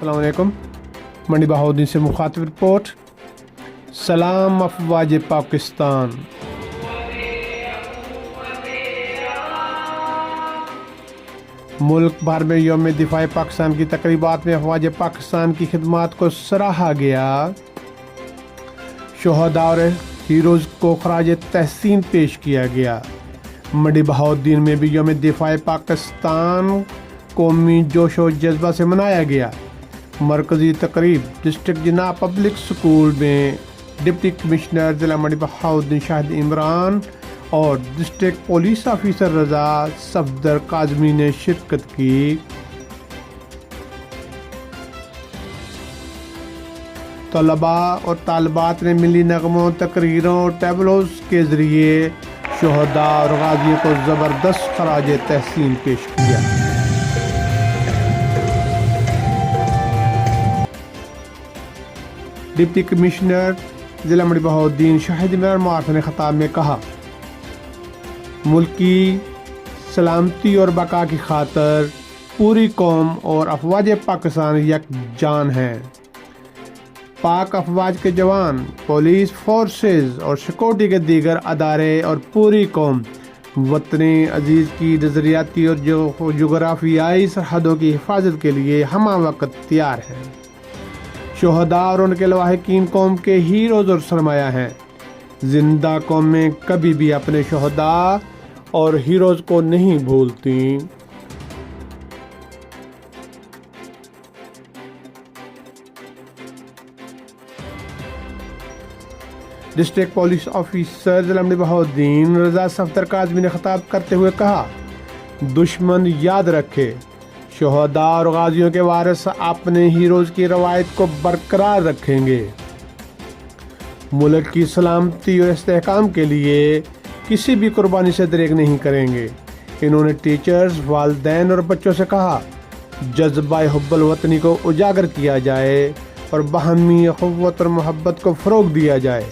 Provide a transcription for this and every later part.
अस्सलाम वालेकुम। मंडी बहाउद्दीन से मुखातिब रिपोर्ट। सलाम अफवाज पाकिस्तान। मुल्क भर में यौम दिफाए पाकिस्तान की तकरीबात में अफवाज पाकिस्तान की खिदमात को सराहा गया। शोहदा और हीरोज़ को खराज तहसीन पेश किया गया। मंडी बहाउद्दीन में भी यौम दिफाए पाकिस्तान कौमी जोश और जज्बा से मनाया गया। मरकज़ी तकरीब डिस्ट्रिक्ट जिन्ना पब्लिक स्कूल में डिप्टी कमिश्नर ज़िला मंडी बहाउद्दीन शाहिद इमरान और डिस्ट्रिक्ट पुलिस ऑफिसर रज़ा सफदर काज़मी ने शिरकत की। तलबा और तालबात ने मिली नगमों, तकरीरों और टैबलोज के ज़रिए शोहदा और गाज़ियों को ज़बरदस्त खराज तहसीन पेश किया। डिप्टी कमिश्नर ज़िला मंडी बहाउद्दीन शाहिद इमरान मुआफ़ ने ख़ताब में कहा, मुल्क की सलामती और बका की खातर पूरी कौम और अफवाज पाकिस्तान यकजान हैं। पाक अफवाज के जवान, पुलिस फोर्सेस और सिक्योरिटी के दीगर अदारे और पूरी कौम वतनी अजीज़ की नज़रियाती और जोग्राफियाई सरहदों की हिफाजत के लिए हमा वक्त तैयार है। शोहदा और उनके लवाहिकीन कौम के हीरोज़ और सरमाया हैं। जिंदा कौमें कभी भी अपने शोहदा और हीरोज़ को नहीं भूलती। डिस्ट्रिक्ट पुलिस ऑफिसर ज़िला मंडी बहाउद्दीन रज़ा सफदर काज़मी ने खिताब करते हुए कहा, दुश्मन याद रखे, शोहदा और गाज़ियों के वारिस अपने हीरोज़ की रवायत को बरकरार रखेंगे। मुल्क की सलामती और इस्तेहकाम के लिए किसी भी कुर्बानी से दरेक नहीं करेंगे। इन्होंने टीचर्स, वालिदैन और बच्चों से कहा, जज्बा हुब्बुल वतनी को उजागर किया जाए और बाहमी अख़ुव्वत और मोहब्बत को फ़रोग़ दिया जाए।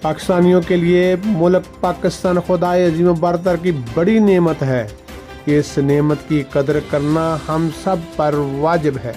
पाकिस्तानियों के लिए मुल्क पाकिस्तान खुदाए अज़ीम बरतर की बड़ी नेमत है। इस नेमत की कदर करना हम सब पर वाजिब है।